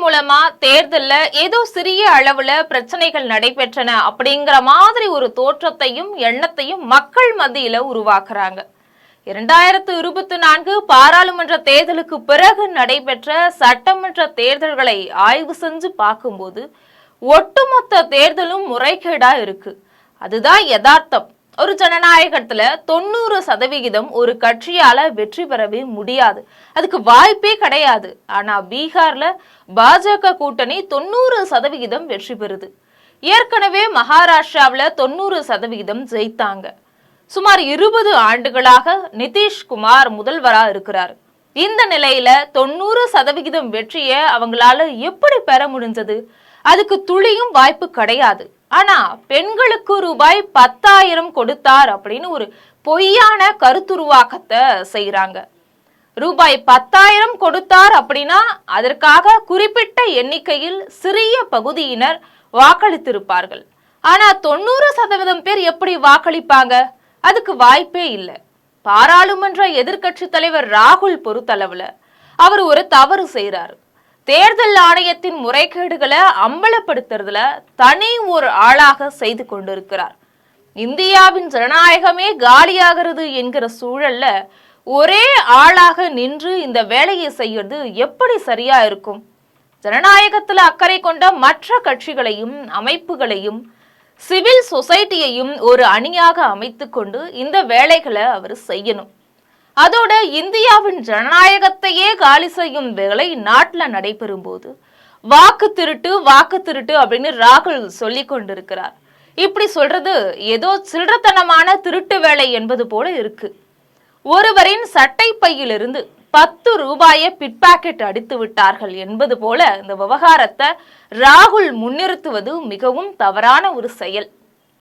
மூலமா தேர்தல்ல ஏதோ சிறிய அளவுல பிரச்சனைகள் நடைபெற்றன அப்படிங்கிற மாதிரி ஒரு தோற்றத்தையும் எண்ணத்தையும் மக்கள் மத்தியில உருவாக்குறாங்க. 2024 பாராளுமன்ற தேர்தலுக்கு பிறகு நடைபெற்ற சட்டமன்ற தேர்தல்களை ஆய்வு செஞ்சு பார்க்கும்போது ஒட்டுமொத்த தேர்தலும் முறைகேடா இருக்கு. அதுதான் யதார்த்தம். ஒரு ஜனநாயகத்துல 90% ஒரு கட்சியால வெற்றி பெறவே முடியாது, அதுக்கு வாய்ப்பே கிடையாது. ஆனா பீகார்ல பாஜக கூட்டணி 90% வெற்றி பெறுது. ஏற்கனவே மகாராஷ்டிராவில் 90% ஜெயித்தாங்க. சுமார் 20 ஆண்டுகளாக நிதிஷ்குமார் முதல்வரா இருக்கிறார். இந்த நிலையில 90% வெற்றியை அவங்களால எப்படி பெற முடிஞ்சது? அதுக்கு துளியும் வாய்ப்பு கிடையாது. ஆனா பெண்களுக்கு ரூபாய் 10,000 கொடுத்தார் அப்படின்னு ஒரு பொய்யான கருத்துருவாக்கத்தை செய்யறாங்க. ரூபாய் 10,000 கொடுத்தார் அப்படின்னா அதற்காக குறிப்பிட்ட எண்ணிக்கையில் சிறிய பகுதியினர் வாக்களித்திருப்பார்கள். ஆனா 90% பேர் எப்படி வாக்களிப்பாங்க? அதுக்கு வாய்ப்பே இல்லை. பாராளுமன்ற எதிர்கட்சி தலைவர் ராகுல் பொறுத்தளவுல அவர் ஒரு தவறு செய்யறாரு. தேர்தல் ஆணையத்தின் முறைகேடுகளை அம்பலப்படுத்துறதுல தனி ஒரு ஆளாக செய்து கொண்டிருக்கிறார். இந்தியாவின் ஜனநாயகமே காலியாகிறது என்கிற சூழல்ல ஒரே ஆளாக நின்று இந்த வேலையை செய்யறது எப்படி சரியா இருக்கும்? ஜனநாயகத்துல அக்கறை கொண்ட மற்ற கட்சிகளையும் அமைப்புகளையும் சிவில் சொசைட்டியையும் ஒரு அணியாக அமைத்து கொண்டு இந்த வேலைகளை அவர் செய்யணும். அதோட இந்தியாவின் ஜனநாயகத்தையே காலி செய்யும் வேலை நாட்டில் நடைபெறும் போது வாக்கு திருட்டு அப்படின்னு ராகுல் சொல்லி கொண்டிருக்கிறார். இப்படி சொல்றது ஏதோ சில்லறத்தனமான திருட்டு வேலை என்பது போல இருக்கு. ஒருவரின் சட்டை பையிலிருந்து 10 ரூபாயை பிட்பாக்கெட் அடித்து விட்டார்கள் என்பது போல இந்த விவகாரத்தை ராகுல் முன்னிறுத்துவது மிகவும் தவறான ஒரு செயல்.